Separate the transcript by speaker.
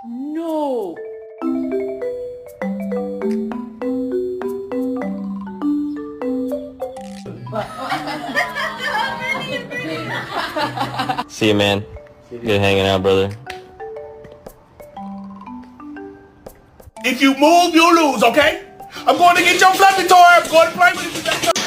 Speaker 1: No.
Speaker 2: See you, man. Good hanging out, brother.
Speaker 3: If you move, you lose, okay? I'm going to get your fluffy toy. I'm going to play with it.